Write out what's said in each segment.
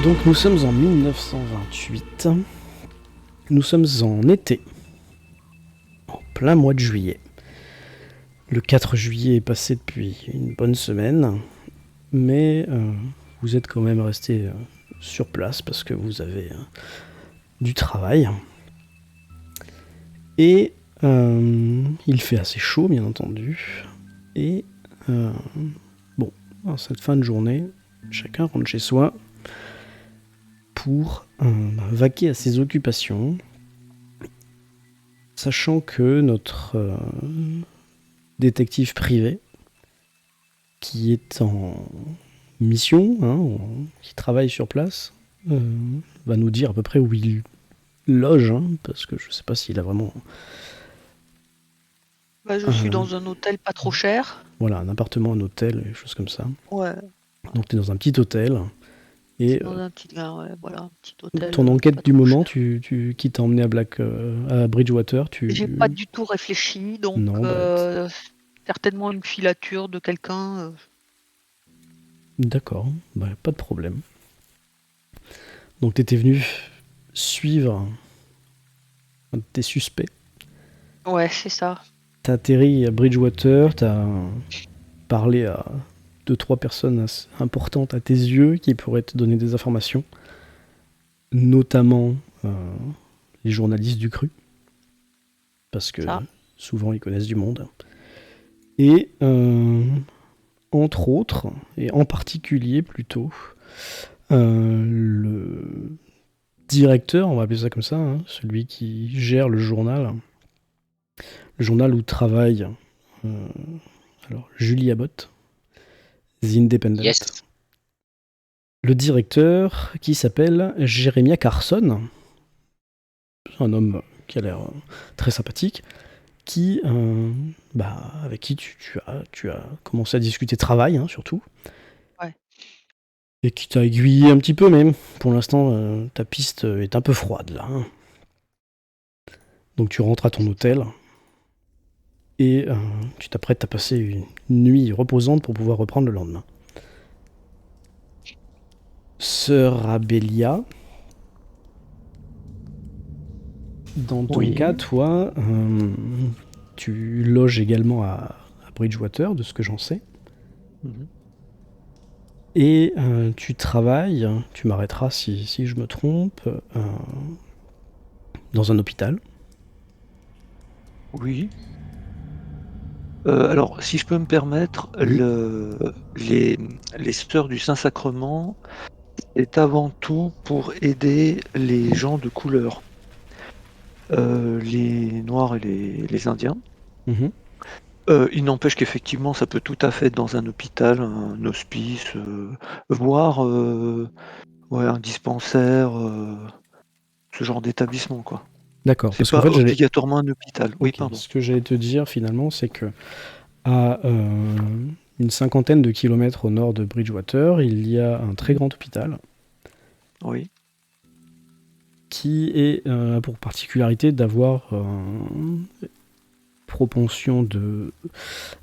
Donc nous sommes en 1928. Nous sommes en été. En plein mois de juillet. Le 4 juillet est passé depuis une bonne semaine. Mais vous êtes quand même resté sur place parce que vous avez du travail. Et il fait assez chaud, bien entendu. Et bon, en cette fin de journée, chacun rentre chez soi pour vaquer à ses occupations, sachant que notre détective privé, qui est en mission, qui travaille sur place, va nous dire à peu près où il loge, parce que je sais pas s'il a vraiment... Je suis dans un hôtel pas trop cher. Voilà, un appartement, un hôtel, des choses comme ça. Ouais. Donc tu es dans un petit hôtel. Et Dans un petit hôtel. ton enquête du moment, qui t'a emmené à Bridgewater, J'ai pas du tout réfléchi, donc non, certainement une filature de quelqu'un. D'accord, pas de problème. Donc t'étais venu suivre un de tes suspects. Ouais, c'est ça. T'as atterri à Bridgewater, t'as parlé à 2-3 personnes importantes à tes yeux qui pourraient te donner des informations, notamment les journalistes du Cru, parce que souvent ils connaissent du monde. Et entre autres, et en particulier plutôt, le directeur, on va appeler ça comme ça, celui qui gère le journal où travaille Julie Abbott, The Independent. Yes. Le directeur qui s'appelle Jeremiah Carson, un homme qui a l'air très sympathique, qui, avec qui tu as commencé à discuter travail, surtout. Ouais. Et qui t'a aiguillé un petit peu même. Pour l'instant, ta piste est un peu froide, là. Donc tu rentres à ton hôtel et tu t'apprêtes à passer une nuit reposante pour pouvoir reprendre le lendemain. Sœur Abélia, dans ton cas, toi, tu loges également à Bridgewater, de ce que j'en sais. Mm-hmm. Et tu travailles, tu m'arrêteras si je me trompe, dans un hôpital. Oui. Alors, si je peux me permettre, les Sœurs du Saint-Sacrement est avant tout pour aider les gens de couleur, les Noirs et les Indiens. Mm-hmm. Il n'empêche qu'effectivement, ça peut tout à fait être dans un hôpital, un hospice, voire un dispensaire, ce genre d'établissement, quoi. D'accord. C'est pas obligatoirement un hôpital. Oui, pardon. Ce que j'allais te dire finalement, c'est que à une 50aine de kilomètres au nord de Bridgewater, il y a un très grand hôpital. Oui. Qui a pour particularité d'avoir propension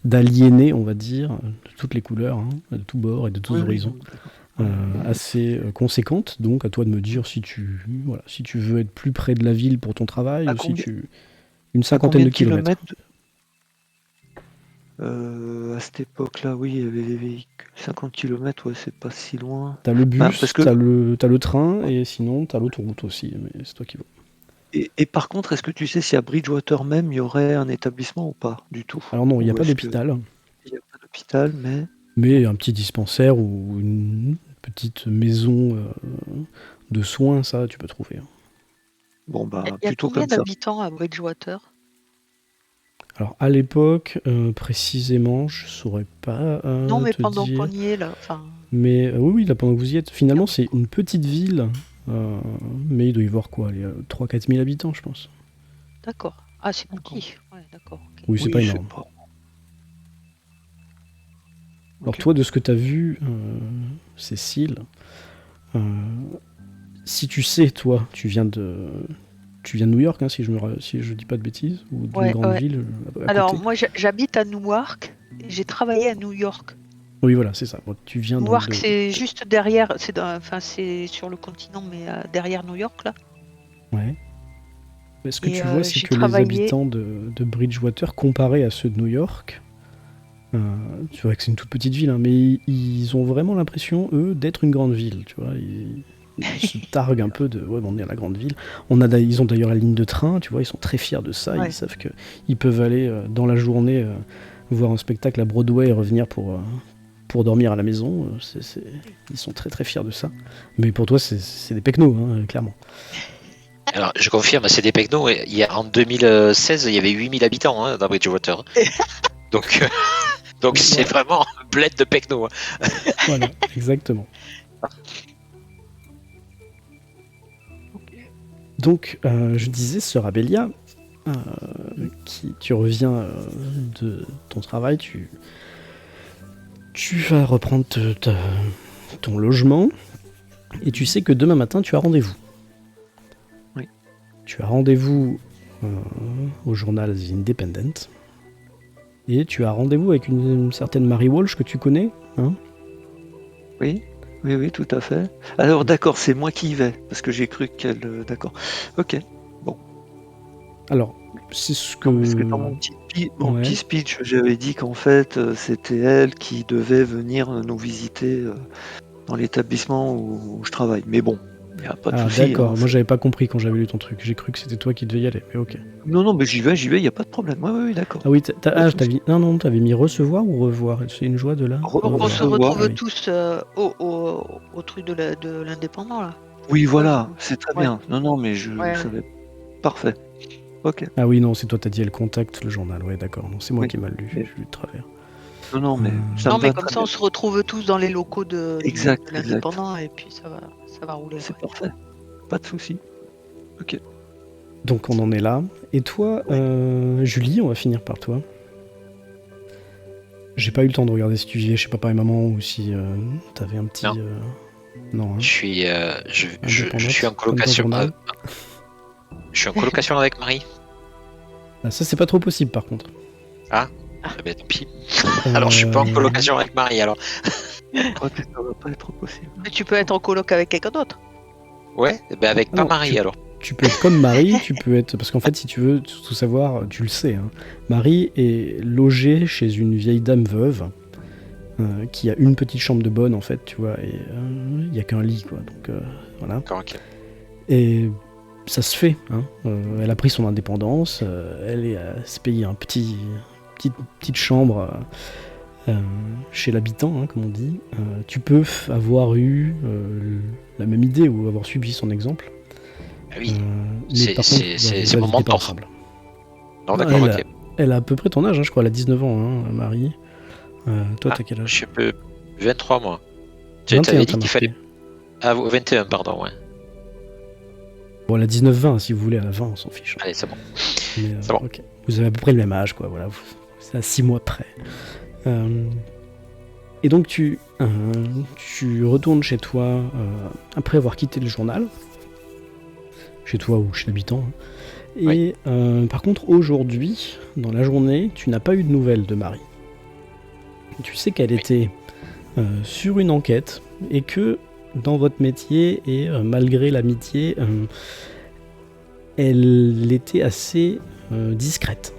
d'aliéner, on va dire, de toutes les couleurs, de tous bords et de tous horizons, assez conséquente. Donc à toi de me dire si tu veux être plus près de la ville pour ton travail, ou si tu... Une 50aine de kilomètres. À cette époque-là, oui, il y avait les véhicules. 50 km, ouais, c'est pas si loin. T'as le bus, t'as le train, et sinon t'as l'autoroute aussi, mais c'est toi qui vois. Et par contre, est-ce que tu sais si à Bridgewater même, il y aurait un établissement ou pas, du tout? Alors non, il n'y a pas d'hôpital. Il n'y a pas d'hôpital, mais... Mais un petit dispensaire ou une petite maison de soins, ça, tu peux trouver. Bon, il y a combien d'habitants à Bridgewater? Alors, à l'époque, précisément, je saurais pas non, mais te pendant dire. qu'on y est, là. Mais oui, là, pendant que vous y êtes, finalement, c'est une petite ville. Mais il doit y avoir quoi, 3-4 000 habitants, je pense. D'accord. Ah, c'est petit. Ouais, d'accord. Okay. Oui, c'est pas énorme. Alors toi, de ce que tu as vu, Cécile, si tu sais, toi, tu viens de New York, si je dis pas de bêtises, ou d'une grande ville à Alors, côté. moi, j'habite à Newark, et j'ai travaillé à New York. Oui, voilà, c'est ça. Bon, tu viens donc Newark, de... c'est juste derrière, c'est sur le continent, mais derrière New York, là. Ouais. Mais ce que Et tu vois, c'est j'ai que les travaillé. habitants de Bridgewater, comparés à ceux de New York, tu vois que c'est une toute petite ville, hein, mais ils ont vraiment l'impression, eux, d'être une grande ville. Tu vois, ils se targuent un peu de ouais, on est à la grande ville. Ils ont d'ailleurs la ligne de train, tu vois, ils sont très fiers de ça. Ils Ouais. savent qu'ils peuvent aller dans la journée voir un spectacle à Broadway et revenir pour dormir à la maison. Ils sont très très fiers de ça. Mais pour toi, c'est des pecnos, hein, clairement. Alors, je confirme, c'est des pecnos. En 2016, il y avait 8000 habitants dans Bridgewater. Donc, donc c'est Voilà. vraiment un bled de pecnos. Voilà, exactement. Donc, je disais, Sœur Abélia, tu reviens de ton travail, tu vas reprendre ton logement, et tu sais que demain matin, tu as rendez-vous. Oui. Tu as rendez-vous au journal The Independent, et tu as rendez-vous avec une certaine Mary Walsh que tu connais, hein? Oui, oui, tout à fait. Alors d'accord, c'est moi qui y vais, parce que j'ai cru qu'elle... d'accord. Ok. Alors, c'est ce que... Non, parce que dans mon Ouais. petit speech, j'avais dit qu'en fait, c'était elle qui devait venir nous visiter dans l'établissement où je travaille. Mais bon, il n'y a pas de Ah, souci. d'accord, Hein, moi j'avais pas compris quand j'avais lu ton truc, j'ai cru que c'était toi qui devais y aller, mais ok. Non, mais j'y vais, il n'y a pas de problème. Oui, d'accord. Ah oui, Pas de souci. t'avais mis recevoir ou revoir? C'est une joie de là? On se Recevoir. retrouve Oui. tous au truc de l'indépendant, là. Oui, voilà, c'est très Ouais. bien. Non, mais je Ouais. savais. Parfait. Ok. Ah oui, non, c'est toi, t'as dit elle contacte le journal, ouais, d'accord, non, c'est moi Oui. qui ai mal lu, Mais- j'ai lu de travers. Non, mais ça Non, me mais va comme très ça, on bien. se retrouve tous dans les locaux de Exact. l'indépendant, et puis ça va rouler. C'est Ouais. parfait. Pas de souci. Ok. Donc on en est là. Et toi, Julie, on va finir par toi. J'ai pas eu le temps de regarder si tu vivais chez papa et maman ou si t'avais un petit... Non. Non, hein. Je suis Indépendante, en comme ton colocation. journal. Je suis en colocation avec Marie. Ah, ça, c'est pas trop possible, par contre. Ah, ben, tant pis. Alors, je suis pas en colocation avec Marie, alors. Je crois que ça va pas être possible. Mais tu peux être en coloc avec quelqu'un d'autre. Ouais, ben avec Ah pas non, Marie, alors. Tu peux être comme Marie, tu peux être... Parce qu'en fait, si tu veux tout savoir, tu le sais, hein. Marie est logée chez une vieille dame veuve qui a une petite chambre de bonne, en fait, tu vois, et il y a qu'un lit, quoi. Donc, voilà. D'accord, ok. Et ça se fait, hein. Elle a pris son indépendance, elle s'est payée une petite chambre chez l'habitant, hein, comme on dit. Tu peux avoir eu la même idée ou avoir suivi son exemple. Ah oui, Mais par contre, c'est vous mon habitez pas mentor. ensemble. Non, d'accord, ok. Elle a à peu près ton âge, hein, je crois, elle a 19 ans, hein, Marie. Toi, t'as quel âge? Je suis 23 mois. Tu 21, t'avais t'as dit qu'il marqué. fallait. Ah, 21, pardon, ouais. Bon, elle a 19-20, si vous voulez, elle a 20, on s'en fiche. Allez, c'est bon. Mais, C'est bon. ok. Vous avez à peu près le même âge, quoi, voilà. C'est à 6 mois près. Et donc, tu retournes chez toi après avoir quitté le journal. Chez toi ou chez l'habitant. Hein. Et par contre, aujourd'hui, dans la journée, tu n'as pas eu de nouvelles de Marie. Tu sais qu'elle était sur une enquête et que dans votre métier et malgré l'amitié, elle était assez discrète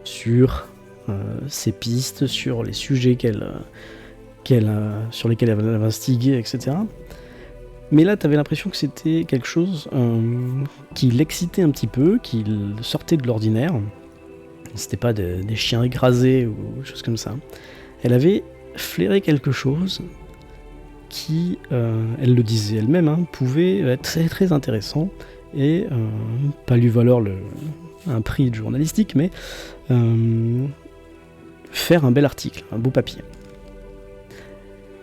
sur ses pistes, sur les sujets sur lesquels elle avait investigué, etc. Mais là, tu avais l'impression que c'était quelque chose qui l'excitait un petit peu, qui sortait de l'ordinaire. C'était pas des chiens écrasés ou des choses comme ça. Elle avait flairé quelque chose qui, elle le disait elle-même, hein, pouvait être très très intéressant et pas lui valoir un prix journalistique, mais faire un bel article, un beau papier.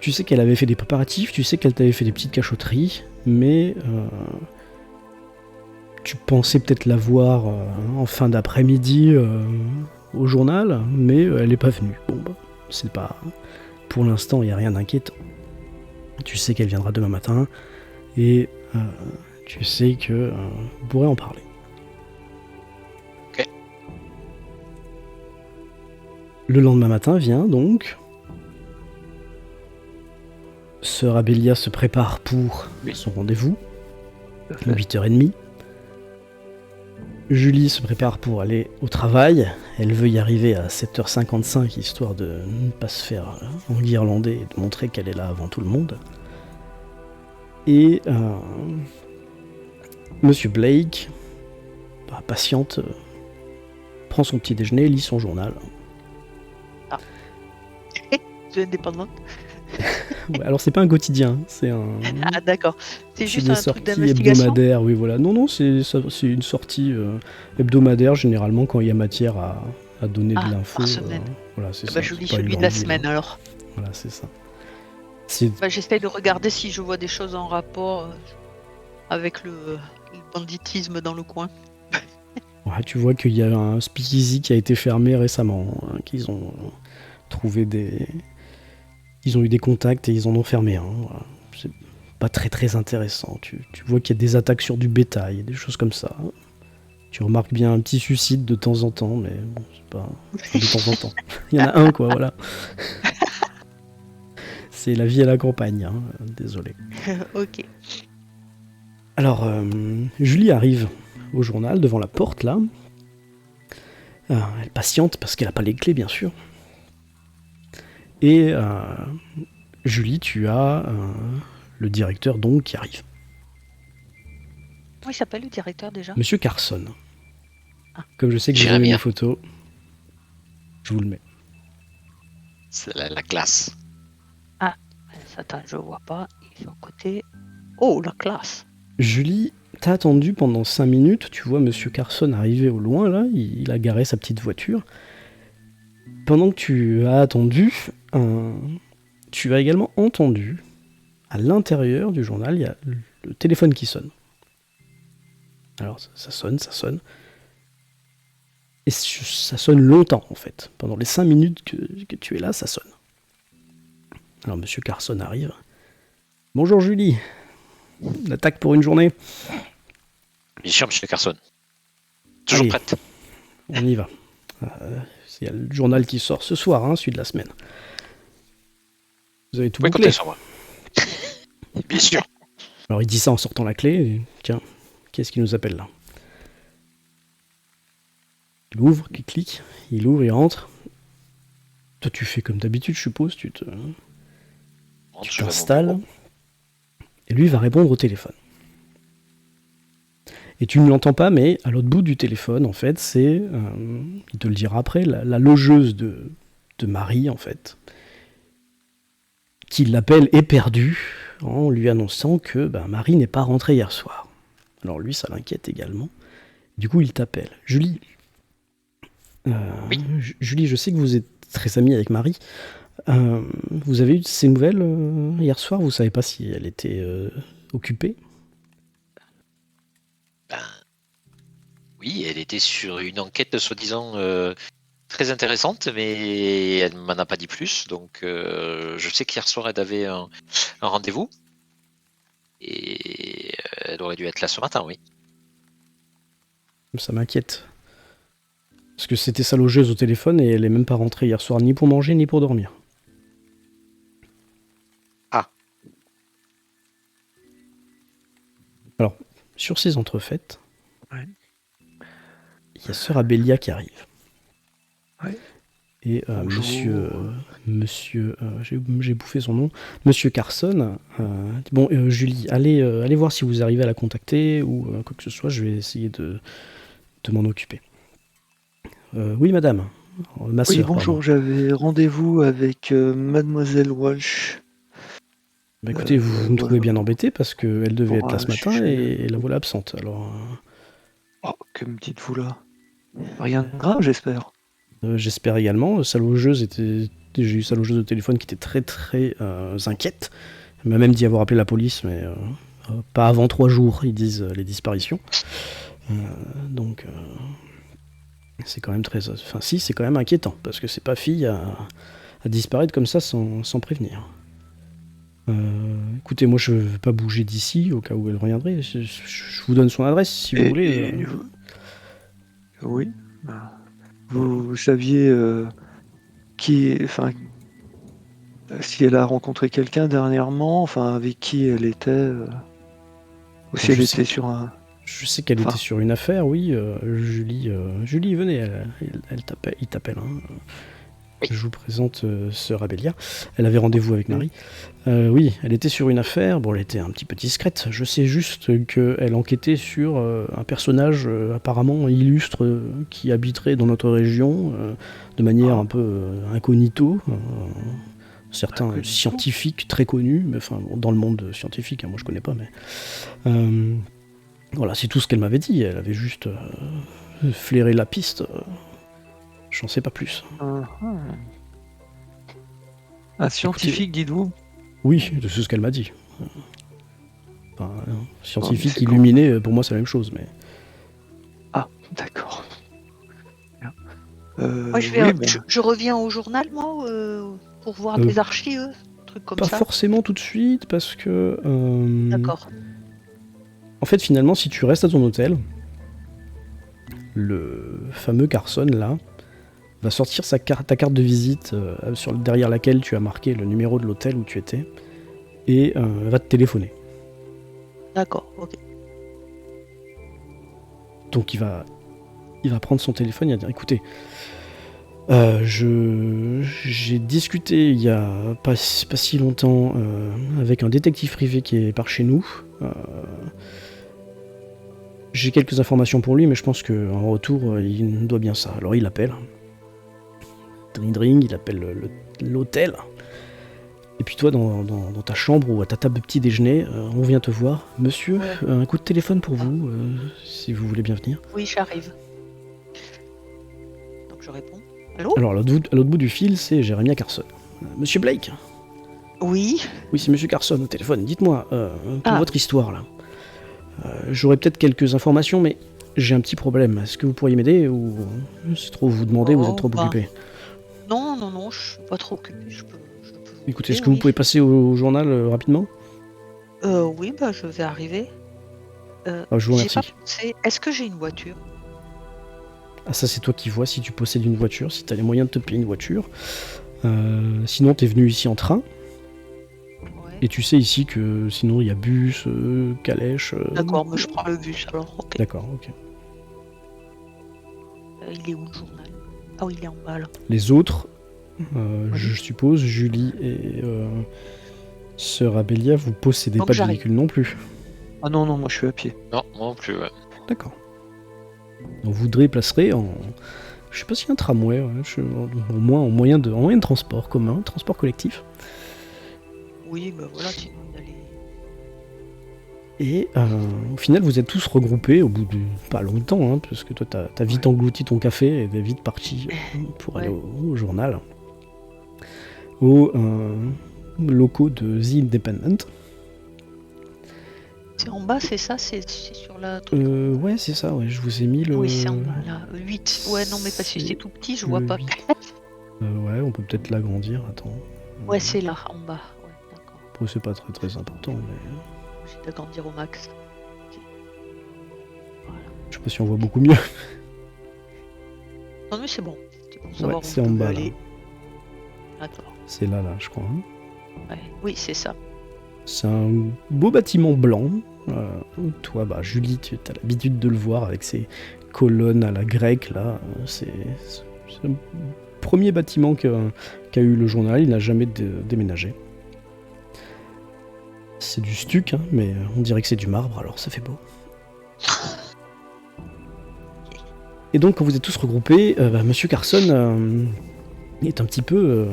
Tu sais qu'elle avait fait des préparatifs, tu sais qu'elle t'avait fait des petites cachotteries, mais tu pensais peut-être la voir en fin d'après-midi au journal, mais elle n'est pas venue. Bon, bah, c'est pas... Pour l'instant, il n'y a rien d'inquiétant. Tu sais qu'elle viendra demain matin, et tu sais que vous pourrez en parler. Ok. Le lendemain matin vient donc, Sœur Abélia se prépare pour son rendez-vous, Tout à fait. 8h30. Julie se prépare pour aller au travail. Elle veut y arriver à 7h55, histoire de ne pas se faire enguirlander et de montrer qu'elle est là avant tout le monde. Et Monsieur Blake, patiente, prend son petit déjeuner, lit son journal. Tu es indépendante. Ouais, alors c'est pas un quotidien, c'est un... Ah d'accord. C'est juste des un truc sorties d'investigation. hebdomadaires, oui voilà. Non, c'est une sortie hebdomadaire, généralement quand il y a matière à donner de l'info. par semaine. Voilà, c'est ça. Bah, je c'est lis pas une celui de la grande ville, semaine hein. alors. Voilà, c'est ça. C'est... Bah, j'essaye de regarder si je vois des choses en rapport avec le banditisme dans le coin. Ouais, tu vois qu'il y a un speakeasy qui a été fermé récemment, hein, qu'ils ont trouvé des... Ils ont eu des contacts et ils en ont fermé un. Voilà. C'est pas très intéressant. Tu vois qu'il y a des attaques sur du bétail, des choses comme ça. Tu remarques bien un petit suicide de temps en temps, mais bon, c'est pas de temps en temps. Il y en a un, quoi, voilà. C'est la vie à la campagne, hein. Désolé. Ok. Alors, Julie arrive au journal, devant la porte, là. Elle patiente, parce qu'elle n'a pas les clés, bien sûr. Et Julie, tu as le directeur, donc, qui arrive. Comment il s'appelle le directeur déjà? Monsieur Carson. Ah. Comme je sais que vous J'irai aimez bien. mes photos, je vous le mets. C'est la classe. Attends, je vois pas. Il est au côté. Oh, la classe. Julie, t'as attendu pendant 5 minutes, tu vois Monsieur Carson arriver au loin, là, il a garé sa petite voiture. Pendant que tu as attendu, tu as également entendu, à l'intérieur du journal, il y a le téléphone qui sonne. Alors ça sonne. Et ça sonne longtemps, en fait. Pendant les 5 minutes que tu es là, ça sonne. Alors Monsieur Carson arrive. Bonjour Julie. L'attaque pour une journée. Bien sûr, monsieur Carson. Toujours Allez. prête. On y va. Il y a le journal qui sort ce soir, hein, celui de la semaine. Vous avez tout Vous pouvez bouclé. compter sur moi. Bien sûr. Alors il dit ça en sortant la clé. Et, tiens, qu'est-ce qu'il nous appelle là? Il ouvre, il clique, il ouvre, il rentre. Toi tu fais comme d'habitude, je suppose, tu t'installes. Et lui va répondre au téléphone. Et tu ne l'entends pas, mais à l'autre bout du téléphone, en fait, c'est, il te le dira après, la logeuse de Marie, en fait, qui l'appelle éperdue en lui annonçant que Marie n'est pas rentrée hier soir. Alors lui, ça l'inquiète également. Du coup, il t'appelle. Julie, Oui. Julie, je sais que vous êtes très amie avec Marie. Vous avez eu ses nouvelles hier soir? Vous savez pas si elle était occupée? Oui, elle était sur une enquête soi-disant très intéressante, mais elle m'en a pas dit plus. Donc, je sais qu'hier soir, elle avait un rendez-vous. Et elle aurait dû être là ce matin, oui. Ça m'inquiète. Parce que c'était sa logeuse au téléphone et elle est même pas rentrée hier soir, ni pour manger, ni pour dormir. Ah. Alors, sur ces entrefaites, Ouais. il y a Sœur Abélia qui arrive. Ouais. Et Bonjour. monsieur j'ai bouffé son nom, Monsieur Carson, dit, bon, Julie, allez voir si vous arrivez à la contacter ou quoi que ce soit, je vais essayer de m'en occuper. Oui, madame. Ma Oui, sœur, bonjour, pardon. j'avais rendez-vous avec Mademoiselle Walsh. Bah, écoutez, vous me trouvez voilà. bien embêté parce qu'elle devait Pour être là un ce matin sujet. et la voilà absente. Alors, Oh, que me dites-vous là? Rien de grave, j'espère. j'espère également. J'ai eu sa logeuse de téléphone qui était très inquiète. Elle m'a même dit avoir appelé la police, mais pas avant 3 jours, ils disent les disparitions. Donc, c'est quand même très... Enfin, si, c'est quand même inquiétant, parce que c'est pas fille à disparaître comme ça sans prévenir. Écoutez, moi je ne vais pas bouger d'ici au cas où elle reviendrait. Je vous donne son adresse si vous voulez. Oui. Vous saviez si elle a rencontré quelqu'un dernièrement, enfin avec qui elle était, ou si elle Je sais était sur un. Je sais qu'elle Enfin. était sur une affaire, oui. Julie, venez, il t'appelle. Hein. Oui. Je vous présente Sœur Abélia. Elle avait rendez-vous avec Marie. Oui, elle était sur une affaire. Bon, elle était un petit peu discrète. Je sais juste qu'elle enquêtait sur un personnage apparemment illustre qui habiterait dans notre région de manière un peu incognito. Certains Incognito. scientifiques très connus, mais enfin bon, dans le monde scientifique, hein, moi je connais pas, mais voilà, c'est tout ce qu'elle m'avait dit. Elle avait juste flairé la piste. J'en sais pas plus. Un scientifique, dites-vous? Oui, c'est ce qu'elle m'a dit. Enfin, scientifique c'est illuminé, pour moi c'est la même chose, mais Ah, d'accord. Bien. Moi, oui, bon. je reviens au journal, moi, pour voir des archives, trucs comme pas ça. forcément tout de suite, parce que D'accord. en fait, finalement, si tu restes à ton hôtel, le fameux Carson là va sortir ta carte de visite derrière laquelle tu as marqué le numéro de l'hôtel où tu étais et va te téléphoner. D'accord, ok. Donc il va prendre son téléphone et il va dire écoutez, j'ai discuté il y a pas si longtemps avec un détective privé qui est par chez nous. J'ai quelques informations pour lui, mais je pense qu'en retour, il doit bien ça. Alors il appelle. Dring, il appelle l'hôtel. Et puis toi, dans ta chambre ou à ta table de petit déjeuner, on vient te voir. Monsieur, un coup de téléphone pour vous, si vous voulez bien venir. Oui, j'arrive. Donc je réponds. Allô? Alors, à l'autre bout du fil, c'est Jeremiah Carson. Monsieur Blake? Oui. Oui, c'est Monsieur Carson au téléphone. Dites-moi, pour votre histoire, là. J'aurais peut-être quelques informations, mais j'ai un petit problème. Est-ce que vous pourriez m'aider ou c'est trop vous demander, vous êtes trop occupé? Non, je suis pas trop occupé. Je peux Écoutez, est-ce que vous pouvez passer au journal rapidement? Oui, je vais arriver. Je vous remercie. Est-ce que j'ai une voiture? Ah, ça, c'est toi qui vois si tu possèdes une voiture, si tu as les moyens de te payer une voiture. Sinon, tu es venu ici en train. Ouais. Et tu sais ici que sinon, il y a bus, calèche. D'accord, mais je prends le bus alors. Ok. D'accord, ok. Il est où le journal? Ah oui, il est en bas là. Les autres, je suppose, Julie et Sœur Abélia, vous possédez Donc, pas de j'arrive. véhicule non plus. Ah non, moi je suis à pied. Non, moi non plus, ouais. D'accord. Donc vous déplacerez en... Je sais pas s'il y a un tramway, au moins en moyen de transport commun, transport collectif. Oui, voilà, sinon il y a les... Et au final, vous êtes tous regroupés au bout de pas longtemps, hein, parce que toi, t'as vite englouti ton café et t'es vite parti pour aller au journal. Aux locaux de The Independent. C'est en bas, c'est ça? C'est sur la... Ouais, c'est ça, ouais, je vous ai mis le... Oui, c'est en bas, là. 8. Ouais, non, mais parce que c'est tout petit, je vois pas. 8. Ouais, on peut peut-être l'agrandir, attends. Ouais, c'est là, en bas. Ouais, d'accord. Bon, c'est pas très très important, mais... J'ai d'agrandir au max. Okay. Voilà. Je sais pas si on voit beaucoup mieux. Non, mais c'est bon. C'est pour savoir Ouais, c'est où en on peut bas, aller. là. D'accord. C'est là, je crois. Hein. Ouais. Oui, c'est ça. C'est un beau bâtiment blanc. Toi, Julie, tu as l'habitude de le voir avec ses colonnes à la grecque, là. C'est le premier bâtiment qu'a eu le journal. Il n'a jamais déménagé. C'est du stuc, hein, mais on dirait que c'est du marbre, alors ça fait beau. Et donc, quand vous êtes tous regroupés, Monsieur Carson est un petit peu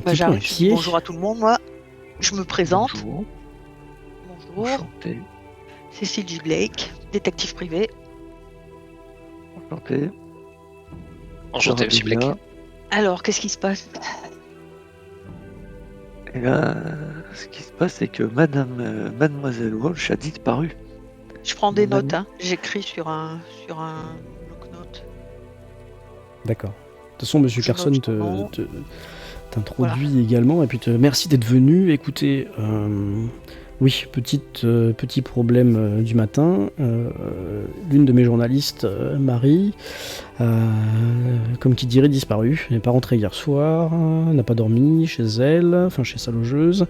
inquiet. Bonjour à tout le monde, moi. Je me présente. Bonjour. Bonjour. Enchanté. Cécile J. Blake, détective privé. Enchanté. Enchanté, monsieur Blake. Alors, qu'est-ce qui se passe? Et là, ce qui se passe, c'est que Mademoiselle Walsh a disparu. Je prends des notes, hein. J'écris sur un bloc-notes. D'accord. De toute façon, Monsieur Carson t'introduit également, et puis merci d'être venu. Écoutez, Oui, petit problème du matin. L'une de mes journalistes, Marie, comme qui dirait disparu. Elle n'est pas rentrée hier soir, n'a pas dormi chez elle, enfin chez sa logeuse.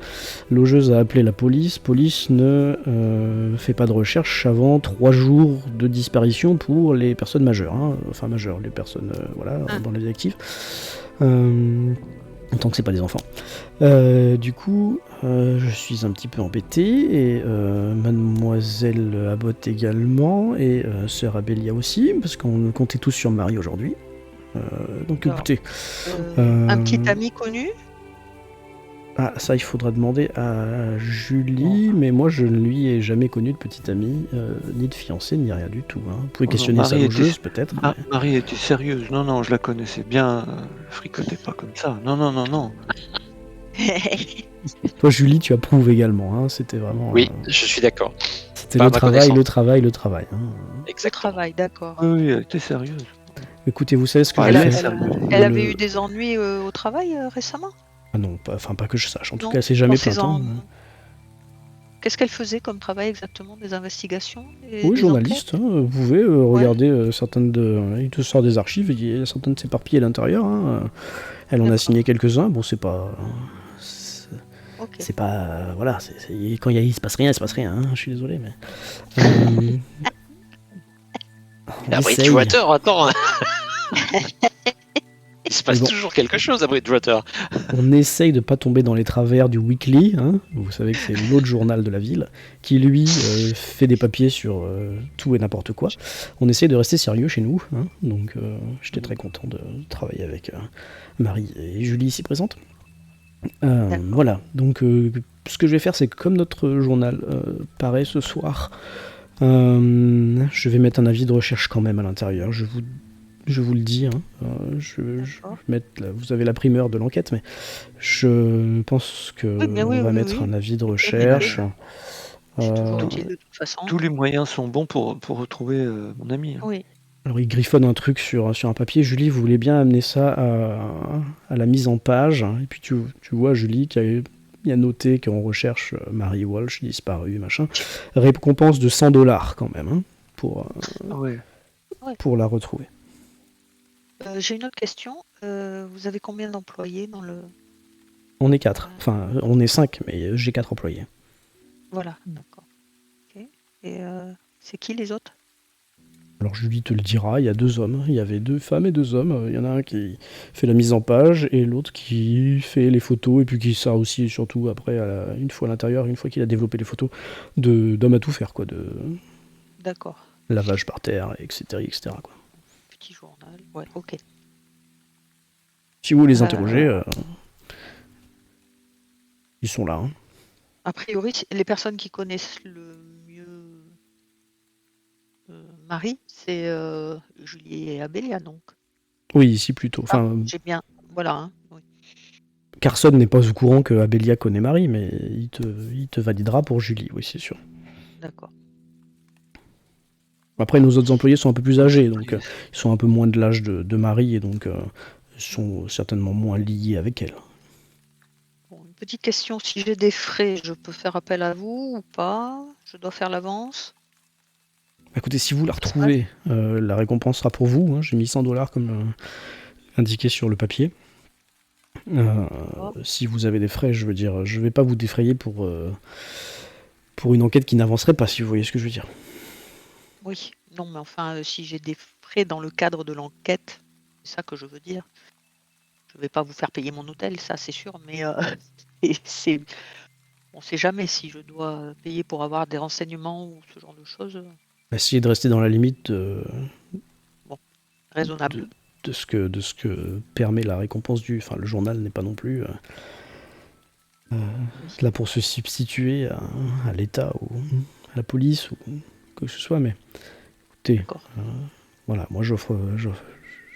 Logeuse a appelé la police. Police ne fait pas de recherche avant 3 jours de disparition pour les personnes majeures. Enfin majeures, les personnes dans les actifs. Tant que c'est pas des enfants. Du coup, je suis un petit peu embêté, et mademoiselle Abbott également, et sœur Abélia aussi, parce qu'on comptait tous sur Marie aujourd'hui. Donc Alors, écoutez, Un petit ami connu? ça il faudra demander à Julie, mais moi je ne lui ai jamais connu de petite amie, ni de fiancée, ni rien du tout. Vous pouvez Oh non, questionner sa Marie était- logeuse peut-être. Ah, Marie était sérieuse. Non, je la connaissais bien. Je fricotais pas comme ça. Non. Toi Julie, tu approuves également, c'était vraiment... Oui, je suis d'accord. c'était Pas à le ma travail. Au Exactement. travail, d'accord. Oui, elle était sérieuse. Écoutez, vous savez ce que Ah, je elle vais est faire. sérieuse. Elle avait eu des ennuis au travail récemment? Ah non, pas que je sache. En tout Non, cas, elle s'est jamais dans ses plainte. en- Qu'est-ce qu'elle faisait comme travail exactement? Des investigations? Oui, Des journaliste, enquêtes? vous pouvez regarder certaines de... Il te sort des archives, il y a certaines de ses papiers à l'intérieur. Elle en a D'accord. signé quelques-uns. Bon, c'est pas... Ok. C'est pas... Voilà, quand il se passe rien, il se passe rien. Je suis désolé, mais... on À essaye. Bridgewater, attends. Il se passe Mais bon. toujours quelque chose à Bridgewater. On essaye de pas tomber dans les travers du Weekly, vous savez que c'est l'autre journal de la ville, qui lui fait des papiers sur tout et n'importe quoi. On essaye de rester sérieux chez nous, donc j'étais très content de travailler avec Marie et Julie ici présentes. Voilà, donc ce que je vais faire, c'est que comme notre journal paraît ce soir, je vais mettre un avis de recherche quand même à l'intérieur. Je vous le dis, je vais mettre vous avez la primeur de l'enquête, mais je pense que on va mettre un avis de recherche. C'est toujours utile de toute façon. Tous les moyens sont bons pour retrouver mon ami. Oui. Alors il griffonne un truc sur un papier. Julie, vous voulez bien amener ça à la mise en page, et puis tu vois Julie qui a noté qu'on recherche Marie Walsh, disparue, machin. Récompense de $100 quand même, pour la retrouver. J'ai une autre question. Vous avez combien d'employés dans le... On est 4. Enfin, on est 5, mais j'ai 4 employés. Voilà, d'accord. Ok. Et c'est qui les autres? Alors Julie te le dira, il y a 2 hommes. Il y avait 2 femmes et 2 hommes. Il y en a un qui fait la mise en page et l'autre qui fait les photos, et puis qui sert aussi, surtout après, une fois à l'intérieur, une fois qu'il a développé les photos, d'homme à tout faire, quoi, de D'accord. lavage par terre, etc. quoi. Petit journal. Ouais, ok. Si vous les interrogez, ils sont là. A priori, les personnes qui connaissent le mieux Marie, c'est Julie et Abélia, donc. Oui, ici plutôt. Enfin, j'ai bien. Voilà. Oui. Carson n'est pas au courant que Abélia connaît Marie, mais il te validera pour Julie, oui, c'est sûr. D'accord. Après, nos autres employés sont un peu plus âgés, donc ils sont un peu moins de l'âge de Marie, et donc sont certainement moins liés avec elle. Bon, une petite question, si j'ai des frais, je peux faire appel à vous ou pas? Je dois faire l'avance? Écoutez, si vous la retrouvez, la récompense sera pour vous. J'ai mis $100 comme indiqué sur le papier. Si vous avez des frais, je veux dire, je vais pas vous défrayer pour une enquête qui n'avancerait pas, si vous voyez ce que je veux dire. Oui, non, mais enfin, si j'ai des frais dans le cadre de l'enquête, c'est ça que je veux dire. Je vais pas vous faire payer mon hôtel, ça c'est sûr, mais on sait jamais si je dois payer pour avoir des renseignements ou ce genre de choses. Essayez de rester dans la limite Raisonnable. de ce que permet la récompense enfin, le journal n'est pas non plus là pour se substituer à l'État ou à la police ou que ce soit, mais écoutez, voilà, moi je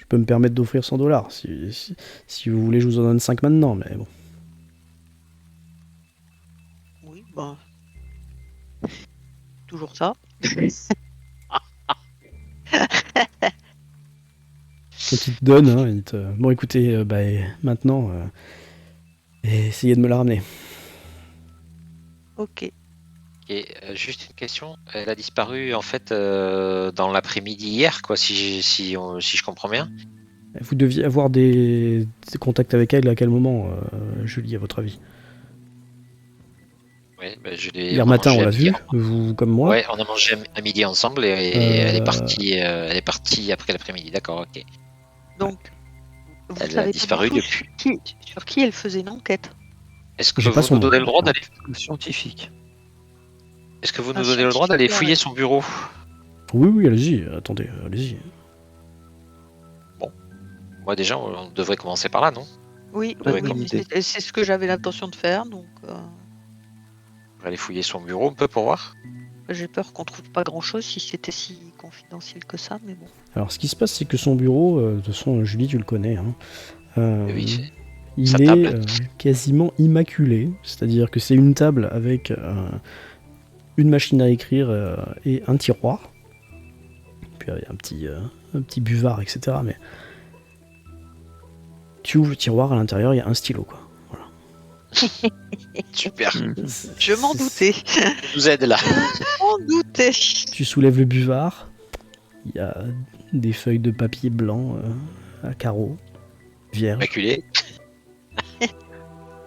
peux me permettre d'offrir $100. Si vous voulez, je vous en donne 5 maintenant, mais bon. Oui, ben. Toujours ça. Donc il te donne, bon écoutez, maintenant, essayez de me la ramener. Ok. Et juste une question, elle a disparu en fait dans l'après-midi hier, quoi, si je comprends bien. Vous deviez avoir des contacts avec elle à quel moment, Julie, à votre avis? Ouais, bah, Hier matin, on à l'a midi. vu, vous comme moi. Ouais, on a mangé à midi ensemble et elle est partie après l'après-midi. D'accord, ok. Donc, vous Elle a savez disparu pas du tout sur qui elle faisait une enquête. Est-ce que J'ai pas vous son nous nom. donnez le droit d'aller Scientifique. Est-ce que vous Un nous donnez le droit d'aller scientifique, fouiller ouais. son bureau? Oui, oui, allez-y, attendez, allez-y. Moi déjà, on devrait commencer par là, non? Oui, Ouais, oui, bonne mais idée. c'est ce que j'avais l'intention de faire, donc On va aller fouiller son bureau un peu pour voir. j'ai peur qu'on trouve pas grand-chose si c'était si confidentiel que ça, mais bon. Alors, ce qui se passe, c'est que son bureau, de toute façon, Julie, tu le connais, hein, Oui, sa il est table. quasiment immaculé. C'est-à-dire que c'est une table avec une machine à écrire et un tiroir. Puis il y a un petit buvard, etc. Mais tu ouvres le tiroir, à l'intérieur, il y a un stylo, quoi. Super. Je m'en doutais. Tu nous aides là. Je m'en doutais. Tu soulèves le buvard, il y a des feuilles de papier blanc à carreaux, vierges, Immaculé.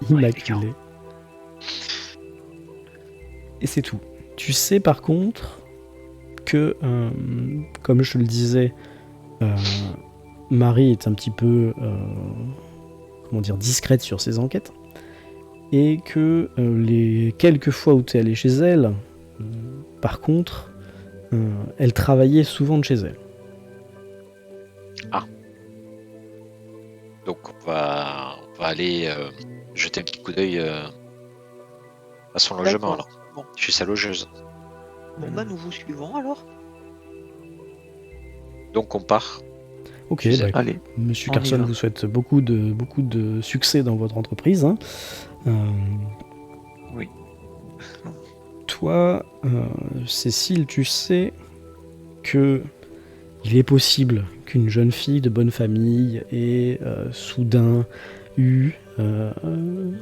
immaculées. Et c'est tout. Tu sais par contre que, comme je le disais, Marie est un petit peu, comment dire, discrète sur ses enquêtes, et que les quelques fois où tu es allé chez elle, par contre, elle travaillait souvent de chez elle. Donc on va aller jeter un petit coup d'œil à son logement D'accord. alors. Bon. Je suis sa logeuse. Bon, bah, nous vous suivons alors. Donc on part. Ok, Chez elle. bah, Allez, Monsieur on y Carson va. vous souhaite beaucoup de succès dans votre entreprise, hein. Oui. Toi, Cécile, tu sais que il est possible qu'une jeune fille de bonne famille ait soudain eu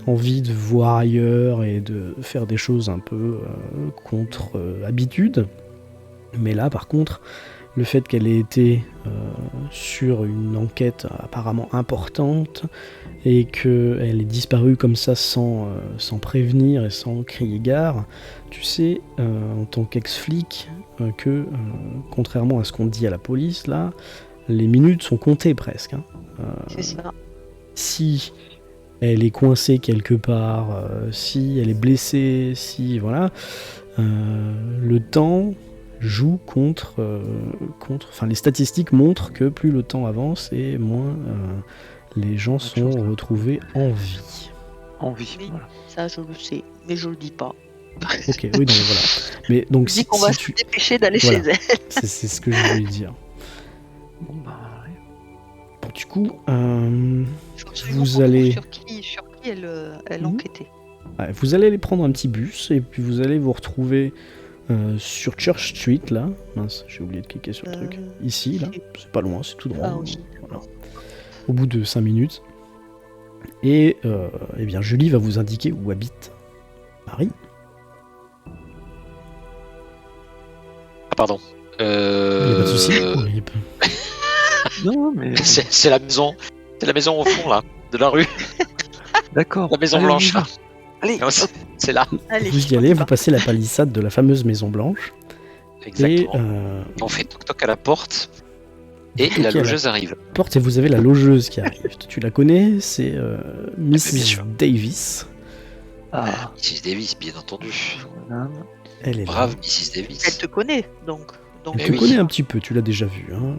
envie de voir ailleurs et de faire des choses un peu contre habitude. Mais là, par contre, le fait qu'elle ait été sur une enquête apparemment importante et qu'elle ait disparu comme ça sans prévenir et sans crier gare, tu sais, en tant qu'ex-flic, que contrairement à ce qu'on dit à la police, là, les minutes sont comptées presque, hein. C'est ça. Si elle est coincée quelque part, si elle est blessée, si voilà, le temps joue contre, enfin les statistiques montrent que plus le temps avance et moins les gens sont retrouvés en vie. En vie. Oui. Voilà. Ça, je le sais, mais je le dis pas. Ok, oui, non, mais voilà. Mais donc Je dis si, qu'on va si se tu, dépêcher d'aller Voilà. chez elle. c'est ce que je voulais dire. Bon, bah, ouais. Bon, du coup, Je veux absolument Vous qu'on allez- trouve sur qui elle Mhm. enquêtait. ouais, vous allez aller prendre un petit bus et puis vous allez vous retrouver sur Church Street là. Mince, j'ai oublié de cliquer sur le truc. Ici là, c'est pas loin, c'est tout droit. Ah oui. Voilà. Au bout de 5 minutes. Et eh bien Julie va vous indiquer où habite Marie. Ah pardon. Il n'y a pas de souci. Non, mais C'est la maison. C'est la maison au fond là, de la rue. d'accord. La maison Allez, on y blanche va. là. Allez, Non, c'est là. Allez, Vous y on allez, y vous va. passez la palissade de la fameuse Maison Blanche. Exactement. Et On fait toc toc à la porte. Et toquez la à la logeuse arrive. porte et vous avez la logeuse qui arrive. Tu la connais, c'est bien Mrs. sûr. Davis. Ah, Mrs. Davis, bien entendu. madame. Elle est Brave là. Mrs. Elle Davis. te connaît, donc. Elle Eh te oui. connaît un petit peu, tu l'as déjà vue. Hein.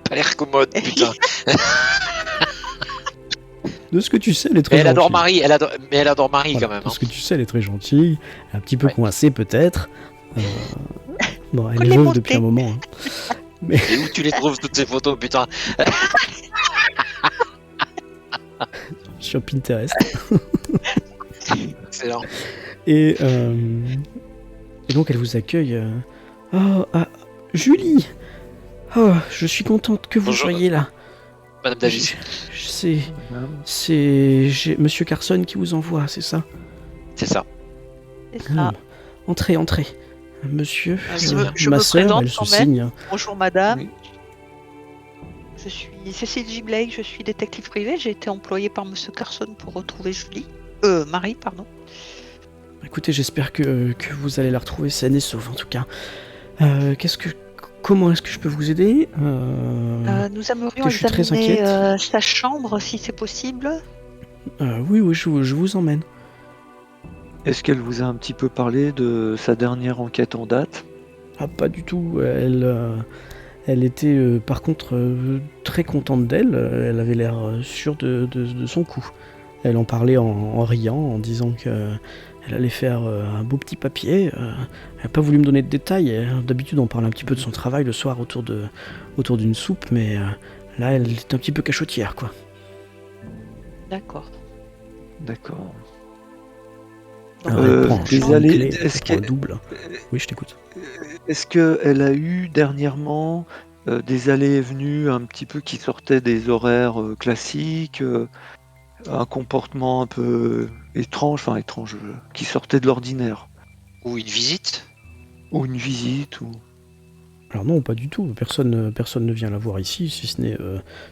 Pas l'air commode, putain. De ce que tu sais, elle est très Mais elle gentille. adore Marie, mais elle adore Marie Voilà, quand même. de hein. ce que tu sais, elle est très gentille. Elle est un petit peu Ouais. coincée peut-être. Bon, elle Faut est les veuve monter. depuis un moment. Hein. Et où tu les trouves toutes ces photos, putain? Sur Pinterest. Excellent. Et donc elle vous accueille. Julie. Oh, je suis contente que vous Bonjour. soyez là. Madame Davis. C'est Madame. Monsieur Carson qui vous envoie, c'est ça? C'est ça. C'est ça. Entrez, entrez. Monsieur, Je ma me sœur, présente elle se quand même. signe. Bonjour madame. Oui. Je suis Cécile J. Blake, je suis détective privé. J'ai été employée par Monsieur Carson pour retrouver Marie, pardon. Écoutez, j'espère que vous allez la retrouver saine et sauve, en tout cas. Comment est-ce que je peux vous aider Nous aimerions je suis très examiner inquiète. sa chambre, si c'est possible. Oui, je vous emmène. Est-ce qu'elle vous a un petit peu parlé de sa dernière enquête en date? Ah, pas du tout. Elle était, par contre, très contente d'elle. Elle avait l'air sûre de son coup. Elle en parlait en riant, en disant que elle allait faire un beau petit papier. Elle n'a pas voulu me donner de détails. D'habitude, on parle un petit peu de son travail le soir autour d'une soupe, mais là, elle est un petit peu cachotière, quoi. D'accord. D'accord. Donc, Elle prend des une allées- clé, est-ce elle prend un que- double. Oui, je t'écoute. Est-ce qu'elle a eu dernièrement des allées et venues un petit peu qui sortaient des horaires classiques, un comportement un peu étrange, qui sortait de l'ordinaire? Ou une visite? Ou une visite ou... Alors non, pas du tout. Personne ne vient la voir ici, si ce n'est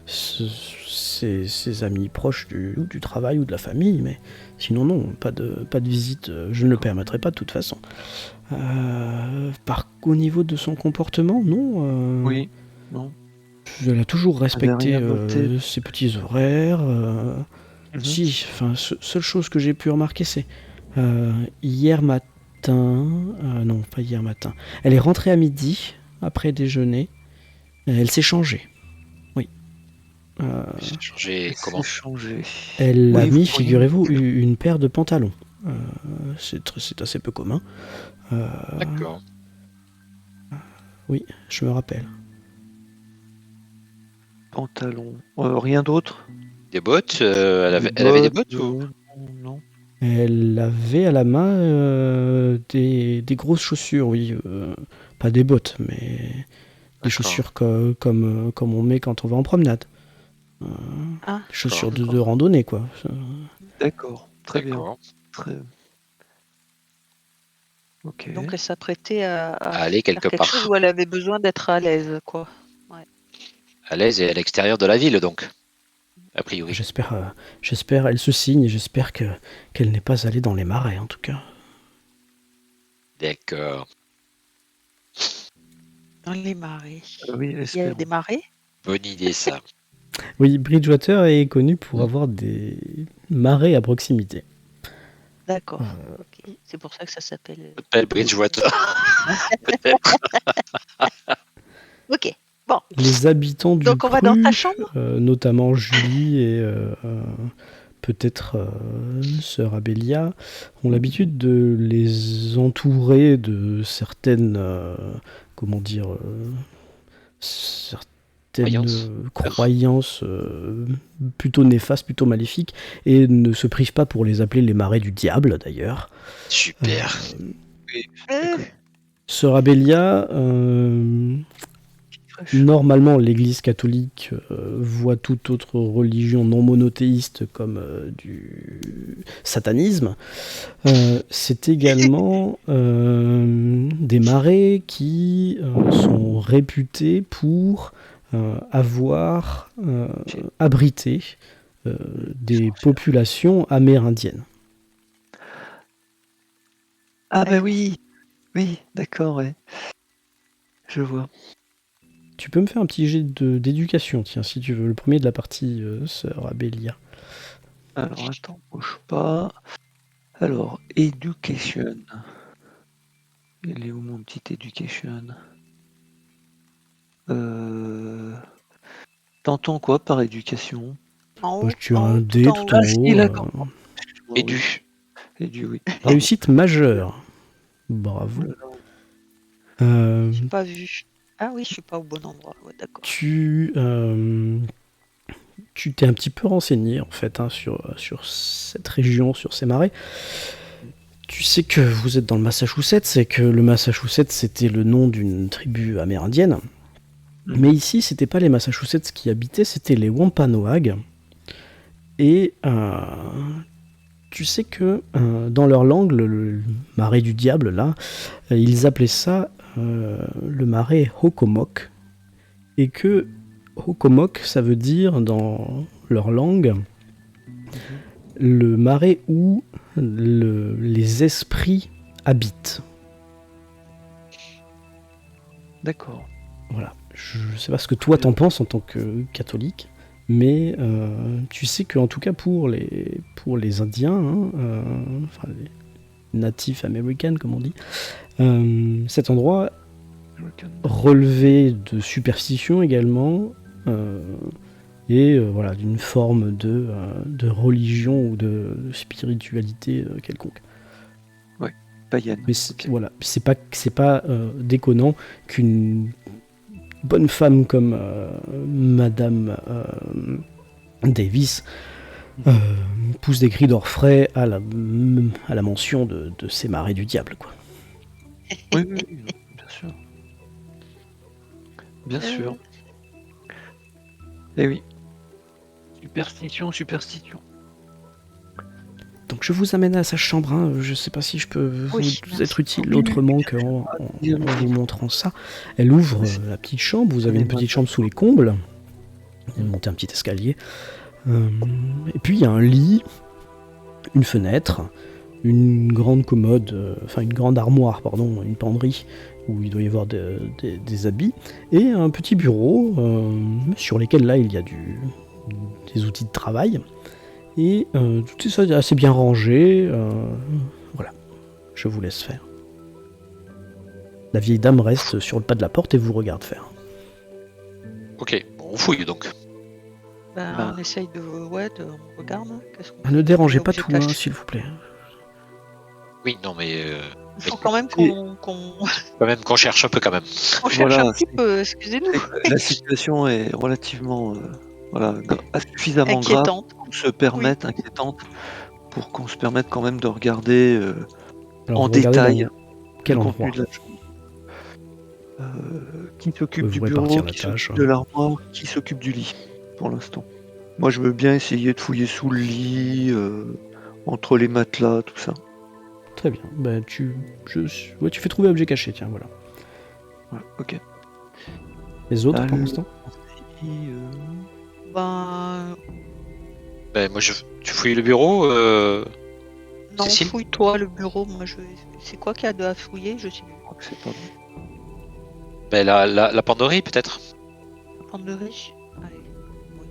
ses amis proches du travail ou de la famille. Mais sinon, non, pas de visite. Je ne le permettrai pas de toute façon. Au niveau de son comportement, non. Oui, non. Elle a toujours respecté rien noté. ses petits horaires. Mhm. Si, enfin, seule chose que j'ai pu remarquer, c'est hier matin. Non, pas hier matin. Elle est rentrée à midi, après déjeuner. Elle s'est changée. Oui. J'ai changé comment? Changé. Elle Oui, a vous mis, pourriez figurez-vous, me dire. une paire de pantalons. C'est assez peu commun. D'accord. Oui, je me rappelle. Pantalon. Rien d'autre? Des bottes? Elle avait des bottes ou... Non. Elle avait à la main des grosses chaussures, oui. Pas des bottes, mais des D'accord. chaussures comme on met quand on va en promenade. Ah, Des chaussures d'accord. de randonnée, quoi. D'accord, très bien. D'accord. Très... Ok. donc elle s'apprêtait à Aller faire quelque quelque part. chose où elle avait besoin d'être à l'aise, quoi. À l'aise et à l'extérieur de la ville, donc. A priori. J'espère, elle se signe, et j'espère qu'elle n'est pas allée dans les marais, en tout cas. D'accord. Dans les marais. Oui, Il y a espérons. des marais? Bonne idée, ça. Oui, Bridgewater est connu pour avoir des marais à proximité. D'accord. Ok. C'est pour ça que ça s'appelle. Belle Bridgewater. Peut-être. Ok. Bon. Les habitants du Donc on va dans ta cru, chambre? notamment Julie et peut-être sœur Abélia, ont l'habitude de les entourer de certaines, croyances plutôt néfastes, plutôt maléfiques, et ne se privent pas pour les appeler les marais du diable, d'ailleurs. Super. Sœur Abélia, normalement, l'Église catholique voit toute autre religion non monothéiste comme du satanisme. C'est également des marais qui sont réputés pour avoir abrité des populations amérindiennes. Ah bah oui, oui, d'accord, ouais. Je vois. Tu peux me faire un petit jet d'éducation, tiens, si tu veux, le premier de la partie sœur Abélia. Alors attends, bouge pas. Alors, education. Il est où mon petit education? T'entends quoi par éducation? En haut, Tu as en un haut, dé tout en tout haut. en Ah, si, haut. d'accord. Édu. Édu, oui. Réussite majeure. Bravo. J'ai pas vu. Ah oui, je suis pas au bon endroit. Ouais, d'accord. Tu t'es un petit peu renseigné en fait sur cette région, sur ces marais. Tu sais que vous êtes dans le Massachusetts et que le Massachusetts c'était le nom d'une tribu amérindienne. Mais ici, c'était pas les Massachusetts qui habitaient, c'était les Wampanoag. Et tu sais que dans leur langue, le marais du diable, là, ils appelaient ça le marais Hokomok. Et que Hokomok, ça veut dire dans leur langue le marais où les esprits habitent. D'accord. Voilà. Je ne sais pas ce que toi t'en penses en tant que catholique, mais tu sais qu'en tout cas pour les Indiens, enfin les natifs américains comme on dit, cet endroit relevé de superstition également, et voilà, d'une forme de religion ou de spiritualité quelconque. Païenne. Mais voilà, c'est pas déconnant qu'une bonne femme comme Madame Davis pousse des cris d'orfraie à la mention de ces marais du diable, quoi. Oui, bien sûr. Bien sûr. Eh oui. Superstition. Donc je vous amène à sa chambre, hein. Je sais pas si je peux vous être utile autrement qu'en vous montrant ça. Elle ouvre la petite chambre, vous avez une petite chambre sous les combles, vous montez un petit escalier, et puis il y a un lit, une fenêtre, une grande commode, enfin une grande armoire, pardon, une penderie, où il doit y avoir des habits, et un petit bureau sur lesquels là il y a des outils de travail. Et tout ça est assez bien rangé. Voilà, je vous laisse faire. La vieille dame reste sur le pas de la porte et vous regarde faire. Ok, bon, on fouille donc. On essaye on regarde. Qu'est-ce qu'on Ne fait dérangez Des pas objets tout, hein, cachés. s'il vous plaît. Oui, non mais Il faut quand même qu'on cherche un peu quand même. qu'on cherche Voilà, un petit peu, excusez-nous. La situation est relativement suffisamment grave Inquiétante. pour se permettre, inquiétante, pour qu'on se permette quand même de regarder Alors, en vous regardez détail dans quel le endroit contenu de la chambre. Qui s'occupe Vous du pouvez bureau, partir la qui tâche, s'occupe de l'armoire, qui s'occupe du lit, pour l'instant. Moi, je veux bien essayer de fouiller sous le lit, entre les matelas, tout ça. Très bien. Bah, tu fais trouver objet caché, tiens, voilà. Ouais, ok. Les autres, pour Le- l'instant Ben, Ben, moi, tu fouilles le bureau, non, Cécile fouille-toi le bureau. Moi, c'est quoi qu'il y a de à fouiller? Je sais plus. Je crois que c'est pas bon. Ben, la penderie peut-être. La penderie. Allez, oui.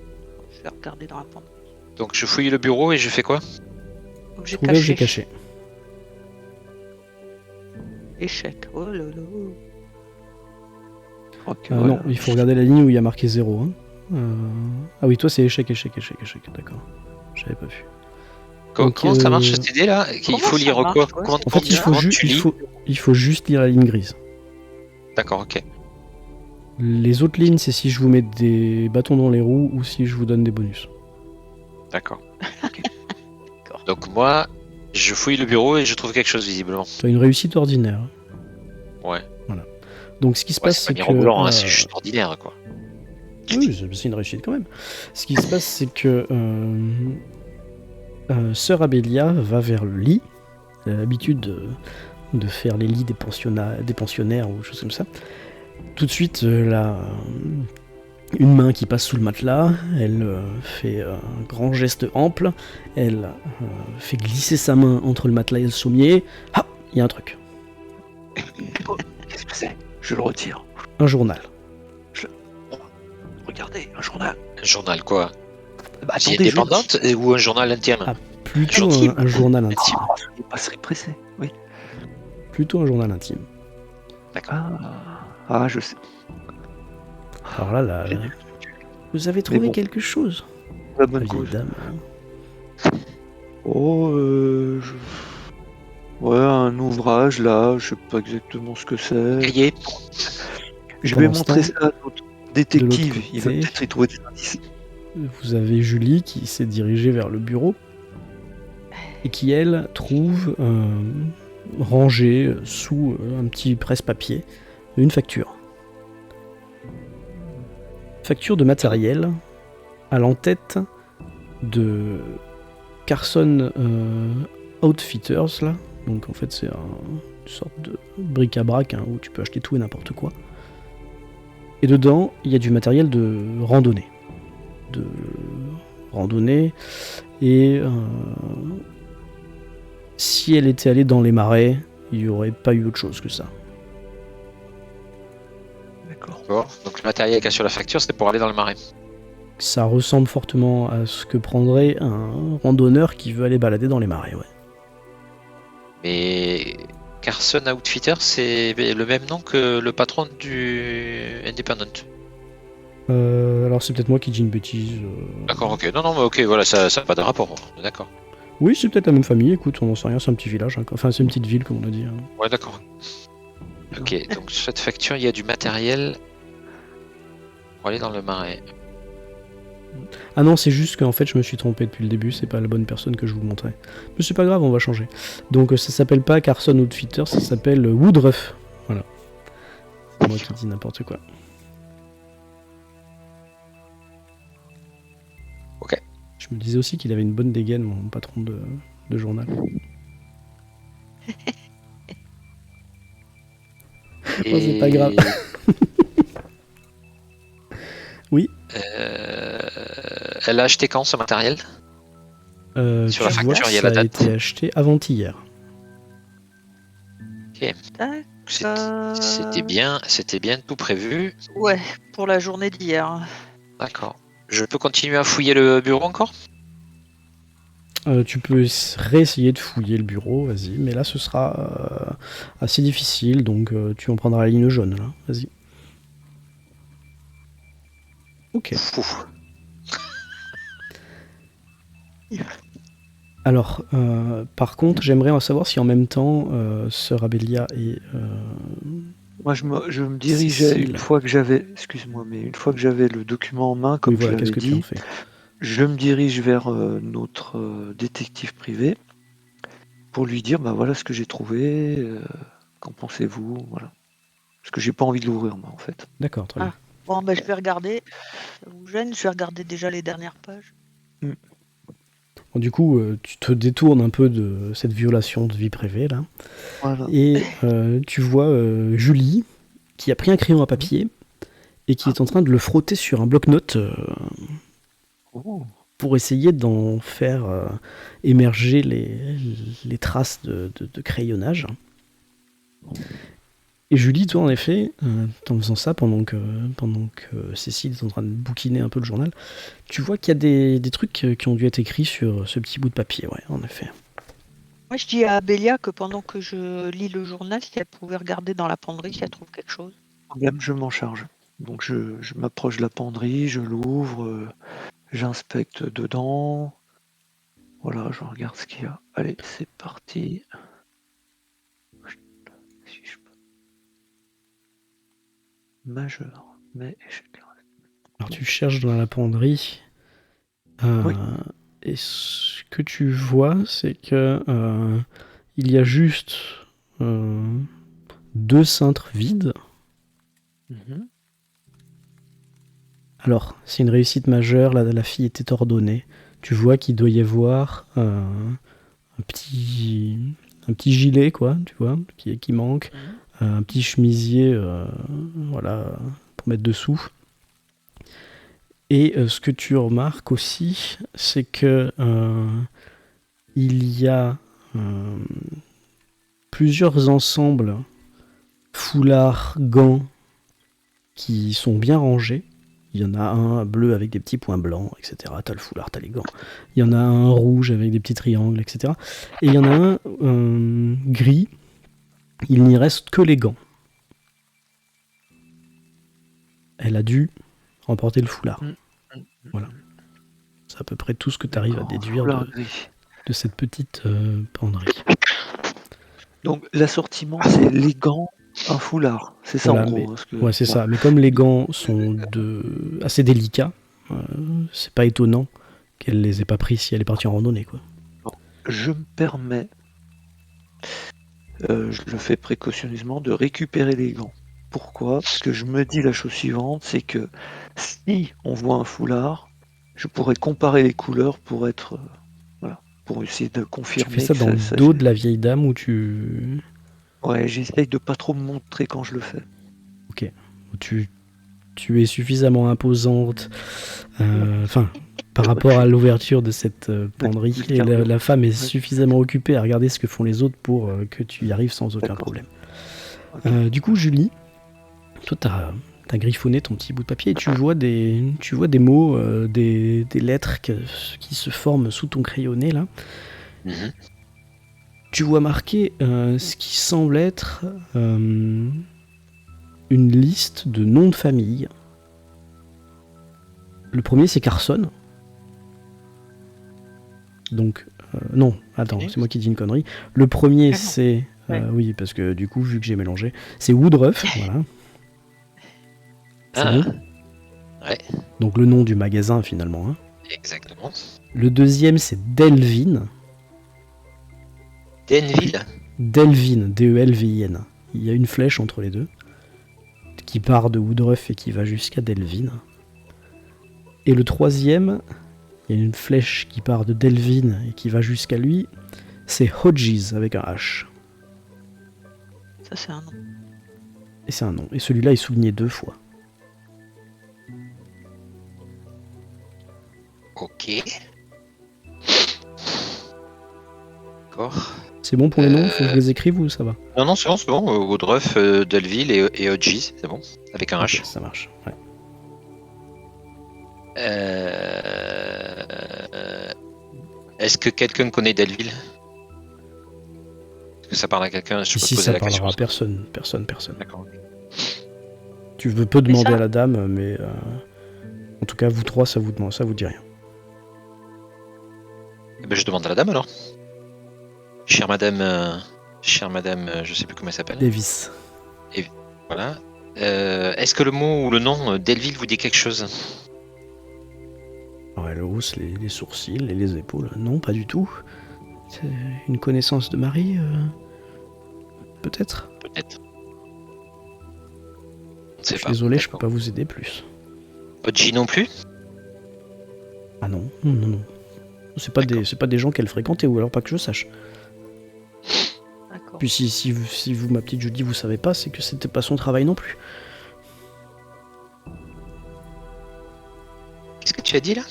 Je vais regarder dans la penderie. Donc je fouille le bureau et je fais quoi? Objet Trouver objet caché. caché. Échec. Oh là là. Je crois que, Non, voilà. il faut regarder la ligne où il y a marqué 0. Hein. Ah oui, toi c'est échec, d'accord. J'avais pas vu. Donc, Comment ça marche cette idée là? Il comment faut ça lire marche, quoi? quoi, Comment c'est En fait, il faut juste lire la ligne grise. D'accord, ok. Les autres lignes, c'est si je vous mets des bâtons dans les roues ou si je vous donne des bonus. D'accord. Donc moi, je fouille le bureau et je trouve quelque chose visiblement. Tu as une réussite ordinaire. Ouais. Donc ce qui se Ouais, passe, c'est c'est pas que... mirobolant, hein, c'est juste ordinaire quoi. Oui, c'est une réussite quand même. Ce qui se passe, c'est que Sœur Abélia va vers le lit. Elle a l'habitude de faire les lits des pensionnaires ou choses comme ça. Tout de suite, une main qui passe sous le matelas, elle fait un grand geste ample, elle fait glisser sa main entre le matelas et le sommier. Ah, il y a un truc. Qu'est-ce que c'est? Je le retire. Un journal. Regardez, un journal. Un journal quoi? Bah, Vie attendez, indépendante ou un journal intime? Ah, plutôt Intime. un journal intime. Il pas se pressé. Oui. Plutôt un journal intime. D'accord. Je sais. Alors là, vous avez trouvé bon. quelque chose, La la bonne vieille cause. dame. Oh, ouais, un ouvrage là, je sais pas exactement ce que c'est. Cahier. Je vais Pendant ce montrer temps, ça à notre détective. côté, Il va peut-être y trouver des indices. Vous avez Julie qui s'est dirigée vers le bureau et qui, elle, trouve rangée sous un petit presse-papier une facture. Facture de matériel à l'entête de Carson Outfitters là. Donc en fait c'est une sorte de bric-à-brac hein, où tu peux acheter tout et n'importe quoi. Et dedans il y a du matériel de randonnée. Et si elle était allée dans les marais, il n'y aurait pas eu autre chose que ça. D'accord. D'accord. Donc le matériel qu'il y a sur la facture, c'est pour aller dans le marais. Ça ressemble fortement à ce que prendrait un randonneur qui veut aller balader dans les marais, ouais. Mais Carson Outfitter, c'est le même nom que le patron du Independent. Alors c'est peut-être moi qui dis une bêtise. D'accord, ok. Non, mais ok, voilà, ça n'a pas de rapport. On est d'accord. Oui, c'est peut-être la même famille, écoute, on n'en sait rien, c'est un petit village. Hein. Enfin, c'est une petite ville, comme on a dit. Hein. Ouais, d'accord. Ok, donc sur cette facture, il y a du matériel pour aller dans le marais. Ah non, c'est juste qu'en fait, je me suis trompé depuis le début, c'est pas la bonne personne que je vous montrais. Mais c'est pas grave, on va changer. Donc ça s'appelle pas Carson Outfitter, ça s'appelle Woodruff. Voilà. C'est moi qui dis n'importe quoi. Ok. Je me disais aussi qu'il avait une bonne dégaine, mon patron de journal. Oh, c'est pas grave. Oui. Elle a acheté quand ce matériel? Sur la Tu facture, vois, il y a ça la a date. été acheté avant-hier. C'était bien tout prévu. Ouais, pour la journée d'hier. D'accord. Je peux continuer à fouiller le bureau encore? Tu peux réessayer de fouiller le bureau, vas-y, mais là ce sera assez difficile, donc tu en prendras la ligne jaune, là, vas-y. Ok. Ouf. Alors, par contre, j'aimerais en savoir si en même temps, Sœur Abélia et... Moi, je me dirigeais Cécile. une fois que j'avais le document en main, comme oui, voilà, je qu'est-ce l'avais que tu en dit, fais? je me dirige vers notre détective privé pour lui dire, bah voilà ce que j'ai trouvé, qu'en pensez-vous, voilà. Parce que j'ai pas envie de l'ouvrir, moi, en fait. D'accord, très bien. Bon, ben je vais regarder. Ça vous gêne? Je vais regarder déjà les dernières pages. Bon, du coup, tu te détournes un peu de cette violation de vie privée, là, Voilà. et tu vois Julie, qui a pris un crayon à papier, et qui est en train de le frotter sur un bloc-notes Oh. pour essayer d'en faire émerger les traces de crayonnage. Et Julie, toi, en effet, en faisant ça, pendant que Cécile est en train de bouquiner un peu le journal, tu vois qu'il y a des trucs qui ont dû être écrits sur ce petit bout de papier, ouais, en effet. Moi, je dis à Bélia que pendant que je lis le journal, si elle pouvait regarder dans la penderie si elle trouve quelque chose. Problème, je m'en charge. Donc je m'approche de la penderie, je l'ouvre, j'inspecte dedans. Voilà, je regarde ce qu'il y a. Allez, c'est parti. Si je peux. Majeur, mais échec. Alors tu cherches dans la penderie, Oui. et ce que tu vois, c'est que il y a juste 2 cintres vides. Mhm. Alors, c'est une réussite majeure, la fille était ordonnée. Tu vois qu'il doit y avoir un petit gilet, quoi, tu vois, qui manque, un petit chemisier, voilà, pour mettre dessous. Et ce que tu remarques aussi, c'est que il y a plusieurs ensembles foulards, gants, qui sont bien rangés. Il y en a un bleu avec des petits points blancs, etc. T'as le foulard, t'as les gants. Il y en a un rouge avec des petits triangles, etc. Et il y en a un gris. Il n'y reste que les gants. Elle a dû remporter le foulard. Voilà. C'est à peu près tout ce que tu arrives à déduire de cette petite penderie. Donc l'assortiment, c'est les gants, un foulard. C'est ça Voilà, en gros. mais, Parce que, ouais, c'est ça. Mais comme les gants sont assez délicats, c'est pas étonnant qu'elle les ait pas pris si elle est partie en randonnée, quoi. Je me permets, je le fais précautionneusement, de récupérer les gants. Pourquoi? Parce que je me dis la chose suivante, c'est que si on voit un foulard, je pourrais comparer les couleurs pour être... voilà. pour essayer de Tu confirmer fais ça que dans le dos de la vieille dame ou tu... Ouais, j'essaye de pas trop me montrer quand je le fais. Ok. Tu es suffisamment imposante, enfin, par rapport à l'ouverture de cette penderie, Du et cardio. la femme est Ouais. suffisamment occupée à regarder ce que font les autres pour que tu y arrives sans aucun D'accord. problème. Ok. Du coup, Julie, toi, t'as griffonné ton petit bout de papier et tu vois des mots, des lettres qui se forment sous ton crayonné, là. Mhm. Tu vois marquer ce qui semble être une liste de noms de famille. Le premier, c'est Carson. Donc, non, attends, Ok. c'est moi qui dis une connerie. Le premier, Ah non. c'est... Ouais. Oui, parce que du coup, vu que j'ai mélangé, c'est Woodruff, voilà. C'est Ah, bon. ouais, Donc le nom du magasin, finalement. Hein. exactement. Le deuxième, c'est Delvin. Denville. Delvin, D-E-L-V-I-N. Il y a une flèche entre les deux, qui part de Woodruff et qui va jusqu'à Delvin. Et le troisième, il y a une flèche qui part de Delvin et qui va jusqu'à lui, c'est Hodges avec un H. Ça, c'est un nom. Et c'est un nom. Et celui-là est souligné 2 fois. Ok. D'accord. C'est bon pour les noms? Faut que je les écrive ou ça va? Non, c'est bon, c'est bon. Woodruff, Delville et Hodges, c'est bon. Avec un Ok, H. ça marche. Ouais. Est-ce que quelqu'un connaît Delville? Est-ce que ça parle à quelqu'un? Je peux Ici, poser ça la question. parlera à personne. Personne. D'accord. Tu peux Mais demander ça- à la dame, mais en tout cas, vous trois, ça vous dit rien. Eh ben, je demande à la dame alors. Chère madame, je sais plus comment elle s'appelle. Davis. Voilà. Est-ce que le mot ou le nom Delville vous dit quelque chose? Alors, elle hausse les sourcils et les épaules. Non, pas du tout. C'est une connaissance de Marie, peut-être. Peut-être. On ne Je sait suis pas. désolé, je peux D'accord. pas vous aider plus. Hodges non plus? Ah non. C'est pas des gens qu'elle fréquentait, ou alors pas que je sache. D'accord. Puis si vous, ma petite Judy, vous savez pas, c'est que c'était pas son travail non plus. Qu'est-ce que tu as dit là?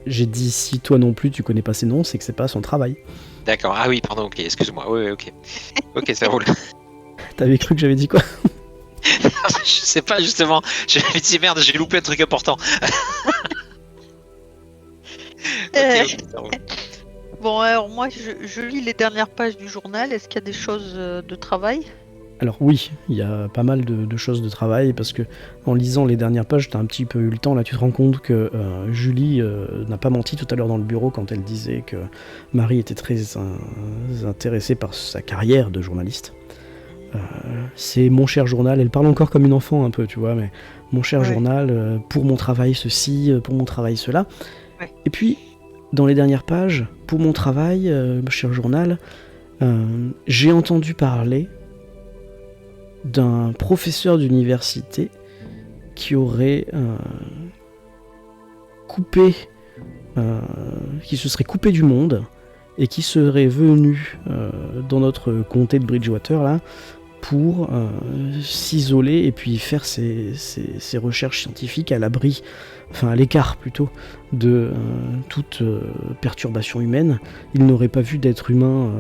J'ai dit si toi non plus tu connais pas ces noms, c'est que c'est pas son travail. D'accord. Ah oui, pardon, ok, excuse-moi. Oui, ok. Ok, ça roule. T'avais cru que j'avais dit quoi? Je sais pas, justement. Je me dit merde, j'ai loupé un truc important. Ok, ça roule. Bon, alors moi, je lis les dernières pages du journal. Est-ce qu'il y a des choses de travail? Alors oui, il y a pas mal de choses de travail, parce que en lisant les dernières pages, t'as un petit peu eu le temps, là tu te rends compte que Julie n'a pas menti tout à l'heure dans le bureau quand elle disait que Marie était très intéressée par sa carrière de journaliste. C'est mon cher journal, elle parle encore comme une enfant un peu, tu vois, mais mon cher Ouais. journal, pour mon travail ceci, pour mon travail cela. Ouais. Et puis, dans les dernières pages, pour mon travail, mon cher journal, j'ai entendu parler d'un professeur d'université qui aurait qui se serait coupé du monde et qui serait venu dans notre comté de Bridgewater là pour s'isoler et puis faire ses recherches scientifiques à l'abri, enfin à l'écart plutôt, de toute perturbation humaine. Il n'aurait pas vu d'être humain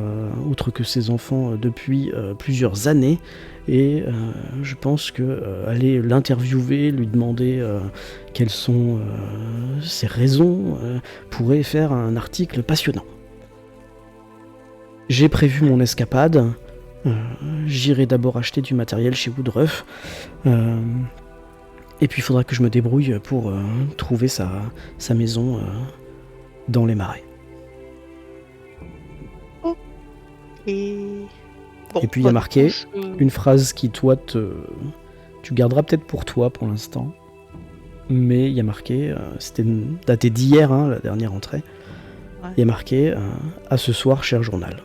autre que ses enfants depuis plusieurs années, et je pense que aller l'interviewer, lui demander quelles sont ses raisons, pourrait faire un article passionnant. J'ai prévu mon escapade. J'irai d'abord acheter du matériel chez Woodruff. Et puis il faudra que je me débrouille pour trouver sa maison dans les marais. Et, bon, Et puis, il y a bah, marqué du coup, Une phrase qui, toi, tu garderas peut-être pour toi pour l'instant. Mais il y a marqué, c'était daté d'hier, hein, la dernière entrée. Ouais. Il y a marqué à ce soir, cher journal.